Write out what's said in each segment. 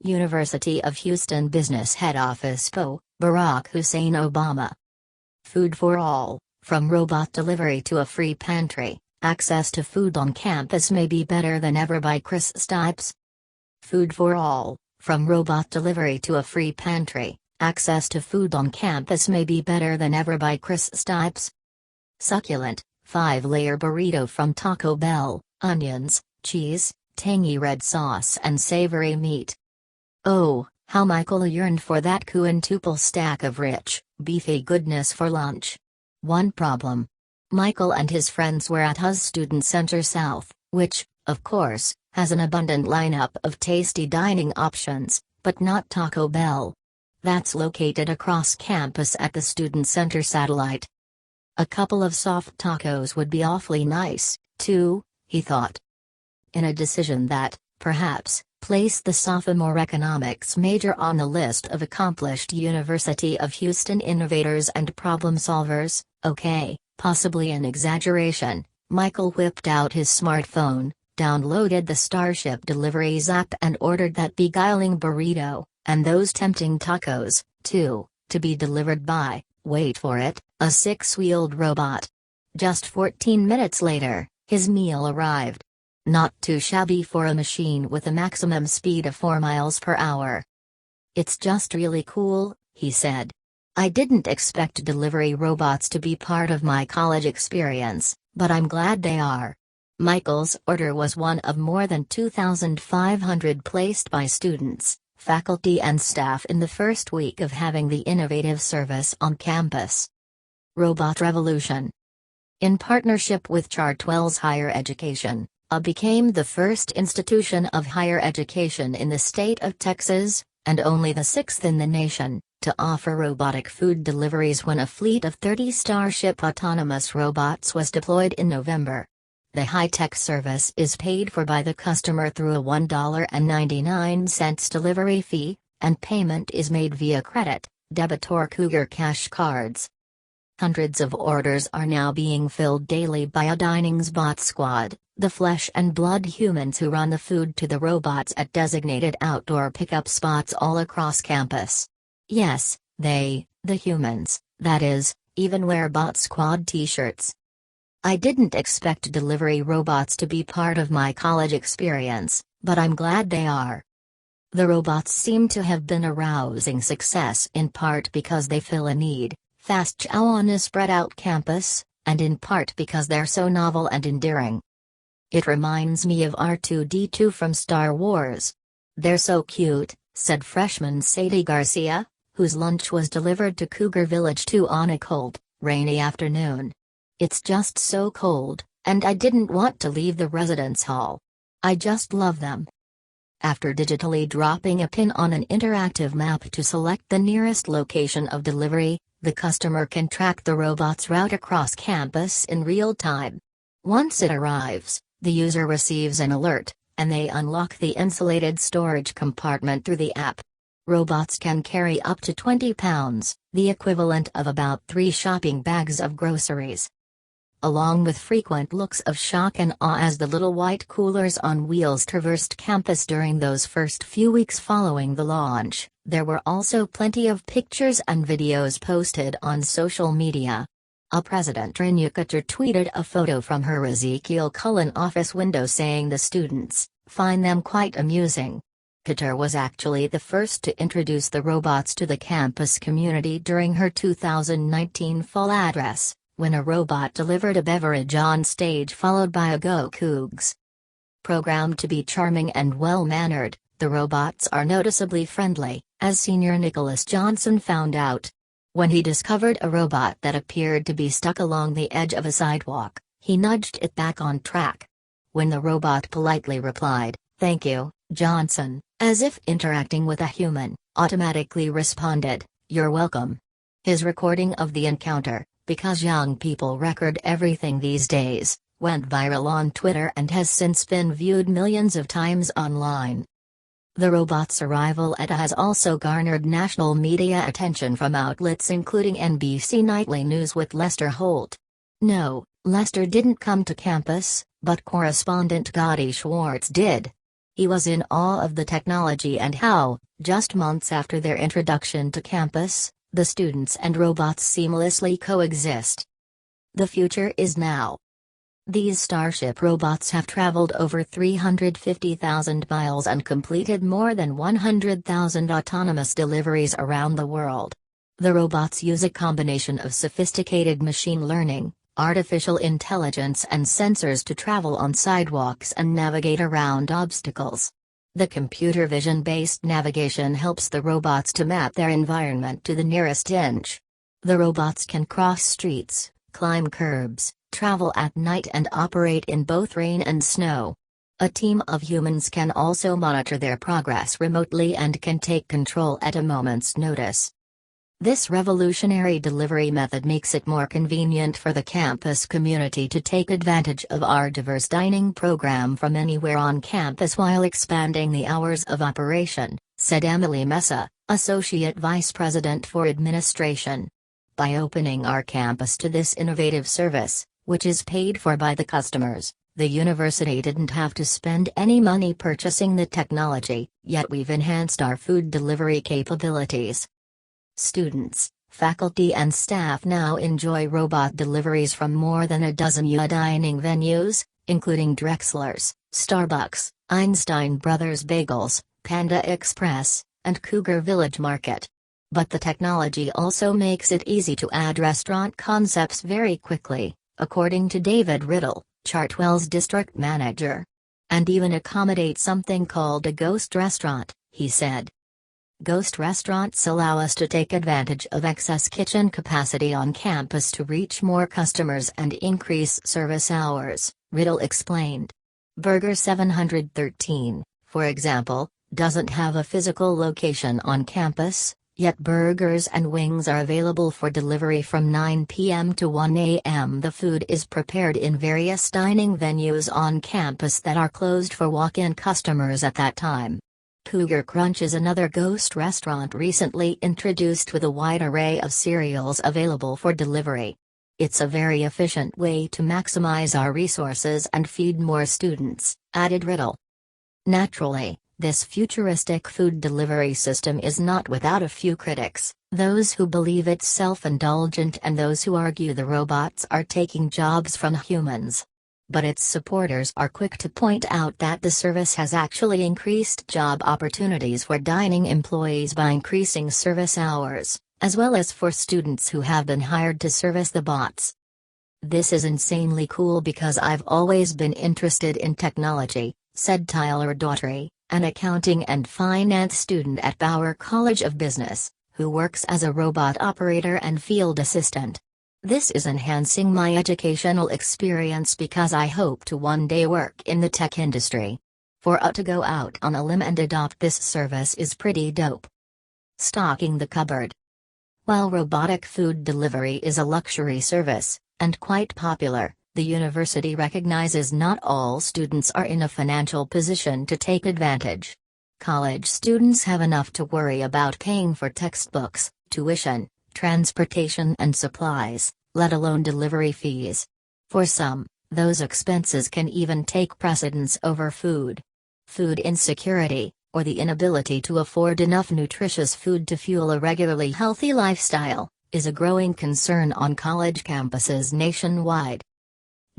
University of Houston Business Head Office Barack Hussein Obama. Food for all, from robot delivery to a free pantry, access to food on campus may be better than ever by Chris Stipes. Food for all, from robot delivery to a free pantry, access to food on campus may be better than ever by Chris Stipes. Succulent, 5-layer burrito from Taco Bell, onions, cheese, tangy red sauce and savory meat. Oh, how Michael yearned for that quintuple stack of rich, beefy goodness for lunch. One problem. Michael and his friends were at HU's Student Center South, which, of course, has an abundant lineup of tasty dining options, but not Taco Bell. That's located across campus at the Student Center satellite. A couple of soft tacos would be awfully nice, too, he thought. In a decision that, perhaps, placed the sophomore economics major on the list of accomplished University of Houston innovators and problem solvers, okay, possibly an exaggeration, Michael whipped out his smartphone, downloaded the Starship Deliveries app and ordered that beguiling burrito, and those tempting tacos, too, to be delivered by, wait for it, a 6-wheeled robot. Just 14 minutes later, his meal arrived. Not too shabby for a machine with a maximum speed of 4 miles per hour. It's just really cool, he said. I didn't expect delivery robots to be part of my college experience, but I'm glad they are. Michael's order was one of more than 2,500 placed by students, faculty and staff in the first week of having the innovative service on campus. Robot Revolution. In partnership with Chartwell's Higher Education, became the first institution of higher education in the state of Texas, and only the 6th in the nation, to offer robotic food deliveries when a fleet of 30 Starship autonomous robots was deployed in November. The high-tech service is paid for by the customer through a $1.99 delivery fee, and payment is made via credit, debit or Cougar Cash cards. Hundreds of orders are now being filled daily by a dining's bot squad, the flesh and blood humans who run the food to the robots at designated outdoor pickup spots all across campus. Yes, the humans, that is, even wear bot squad t-shirts. I didn't expect delivery robots to be part of my college experience, but I'm glad they are. The robots seem to have been a rousing success in part because they fill a need, fast chow on a spread-out campus, and in part because they're so novel and endearing. It reminds me of R2-D2 from Star Wars. They're so cute, said freshman Sadie Garcia, whose lunch was delivered to Cougar Village 2 on a cold, rainy afternoon. It's just so cold, and I didn't want to leave the residence hall. I just love them. After digitally dropping a pin on an interactive map to select the nearest location of delivery, the customer can track the robot's route across campus in real time. Once it arrives, the user receives an alert, and they unlock the insulated storage compartment through the app. Robots can carry up to 20 pounds, the equivalent of about 3 shopping bags of groceries. Along with frequent looks of shock and awe as the little white coolers on wheels traversed campus during those first few weeks following the launch, there were also plenty of pictures and videos posted on social media. President Renu Khatter tweeted a photo from her Ezekiel Cullen office window saying the students find them quite amusing. Khatter was actually the first to introduce the robots to the campus community during her 2019 fall address, when a robot delivered a beverage on stage followed by a Go Cougs. Programmed to be charming and well-mannered, the robots are noticeably friendly, as Senior Nicholas Johnson found out. When he discovered a robot that appeared to be stuck along the edge of a sidewalk, he nudged it back on track. When the robot politely replied, "Thank you, Johnson," as if interacting with a human, automatically responded, "You're welcome." His recording of the encounter, because young people record everything these days, went viral on Twitter and has since been viewed millions of times online. The robot's arrival at has also garnered national media attention from outlets including NBC Nightly News with Lester Holt. No, Lester didn't come to campus, but correspondent Gotti Schwartz did. He was in awe of the technology and how, just months after their introduction to campus, the students and robots seamlessly coexist. The future is now. These Starship robots have traveled over 350,000 miles and completed more than 100,000 autonomous deliveries around the world. The robots use a combination of sophisticated machine learning, artificial intelligence and sensors to travel on sidewalks and navigate around obstacles. The computer vision-based navigation helps the robots to map their environment to the nearest inch. The robots can cross streets, climb curbs, travel at night and operate in both rain and snow. A team of humans can also monitor their progress remotely and can take control at a moment's notice. This revolutionary delivery method makes it more convenient for the campus community to take advantage of our diverse dining program from anywhere on campus while expanding the hours of operation, said Emily Mesa, Associate Vice President for Administration. By opening our campus to this innovative service, which is paid for by the customers, the university didn't have to spend any money purchasing the technology, yet we've enhanced our food delivery capabilities. Students, faculty and staff now enjoy robot deliveries from more than a dozen dining venues, including Drexler's, Starbucks, Einstein Brothers Bagels, Panda Express, and Cougar Village Market. But the technology also makes it easy to add restaurant concepts very quickly, according to David Riddle, Chartwell's district manager. And even accommodate something called a ghost restaurant, he said. Ghost restaurants allow us to take advantage of excess kitchen capacity on campus to reach more customers and increase service hours, Riddle explained. Burger 713, for example, doesn't have a physical location on campus, yet burgers and wings are available for delivery from 9 p.m. to 1 a.m. The food is prepared in various dining venues on campus that are closed for walk-in customers at that time. Cougar Crunch is another ghost restaurant recently introduced with a wide array of cereals available for delivery. It's a very efficient way to maximize our resources and feed more students, added Riddle. Naturally, this futuristic food delivery system is not without a few critics, those who believe it's self-indulgent and those who argue the robots are taking jobs from humans. But its supporters are quick to point out that the service has actually increased job opportunities for dining employees by increasing service hours, as well as for students who have been hired to service the bots. This is insanely cool because I've always been interested in technology, said Tyler Daughtry, an accounting and finance student at Bauer College of Business, who works as a robot operator and field assistant. This is enhancing my educational experience because I hope to one day work in the tech industry. For to go out on a limb and adopt this service is pretty dope. Stocking the cupboard. While robotic food delivery is a luxury service, and quite popular, the university recognizes not all students are in a financial position to take advantage. College students have enough to worry about paying for textbooks, tuition, transportation and supplies, let alone delivery fees. For some, those expenses can even take precedence over food. Food insecurity, or the inability to afford enough nutritious food to fuel a regularly healthy lifestyle, is a growing concern on college campuses nationwide.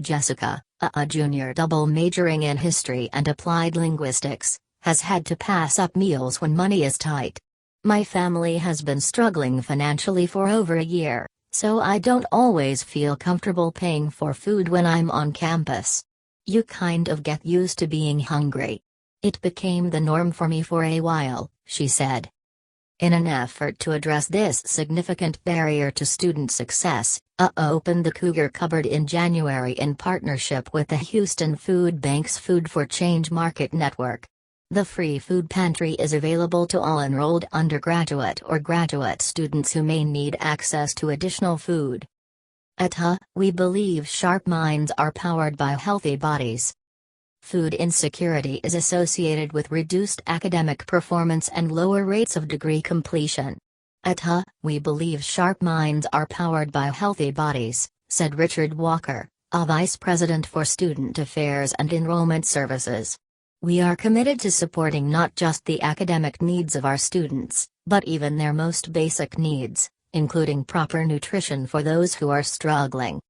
Jessica, a junior double majoring in history and applied linguistics, has had to pass up meals when money is tight. My family has been struggling financially for over a year, so I don't always feel comfortable paying for food when I'm on campus. You kind of get used to being hungry. It became the norm for me for a while, she said. In an effort to address this significant barrier to student success, opened the Cougar Cupboard in January in partnership with the Houston Food Bank's Food for Change Market Network. The free food pantry is available to all enrolled undergraduate or graduate students who may need access to additional food. At we believe sharp minds are powered by healthy bodies. Food insecurity is associated with reduced academic performance and lower rates of degree completion. At we believe sharp minds are powered by healthy bodies, said Richard Walker, a vice president for Student Affairs and Enrollment Services. We are committed to supporting not just the academic needs of our students, but even their most basic needs, including proper nutrition for those who are struggling.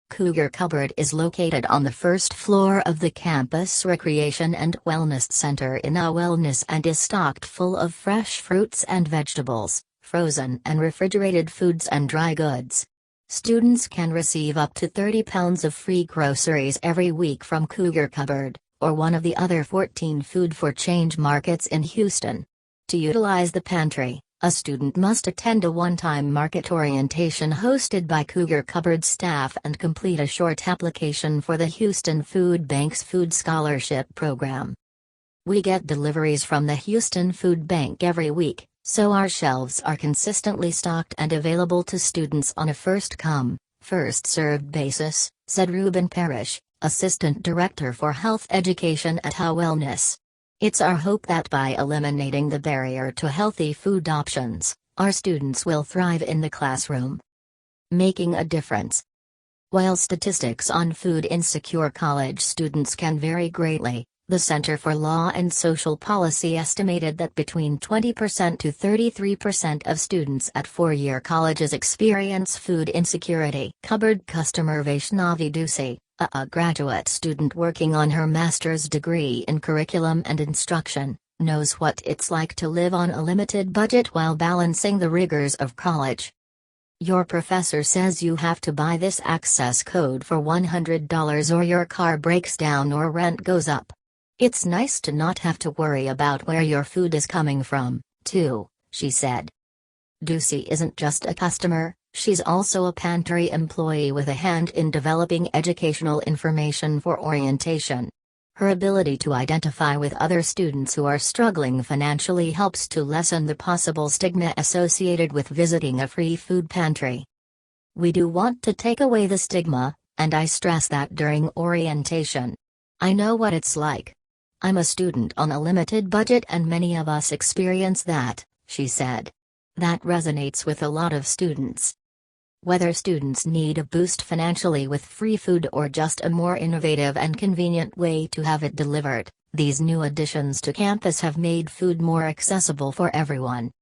Cougar Cupboard is located on the first floor of the campus Recreation and Wellness Center in a wellness and is stocked full of fresh fruits and vegetables, frozen and refrigerated foods and dry goods. Students can receive up to 30 pounds of free groceries every week from Cougar Cupboard, or one of the other 14 food for change markets in Houston. To utilize the pantry, a student must attend a one-time market orientation hosted by Cougar Cupboard staff and complete a short application for the Houston Food Bank's Food Scholarship Program. We get deliveries from the Houston Food Bank every week, so our shelves are consistently stocked and available to students on a first-come, first-served basis, said Ruben Parrish, Assistant Director for Health Education at HA Wellness. It's our hope that by eliminating the barrier to healthy food options, our students will thrive in the classroom. Making a difference. While statistics on food-insecure college students can vary greatly, the Center for Law and Social Policy estimated that between 20% to 33% of students at four-year colleges experience food insecurity. Cupboard customer Vaishnavi Dusi, a graduate student working on her master's degree in curriculum and instruction, knows what it's like to live on a limited budget while balancing the rigors of college. Your professor says you have to buy this access code for $100 or your car breaks down or rent goes up. It's nice to not have to worry about where your food is coming from, too, she said. Ducey isn't just a customer, she's also a pantry employee with a hand in developing educational information for orientation. Her ability to identify with other students who are struggling financially helps to lessen the possible stigma associated with visiting a free food pantry. We do want to take away the stigma, and I stress that during orientation. I know what it's like. I'm a student on a limited budget and many of us experience that, she said. That resonates with a lot of students. Whether students need a boost financially with free food or just a more innovative and convenient way to have it delivered, these new additions to campus have made food more accessible for everyone.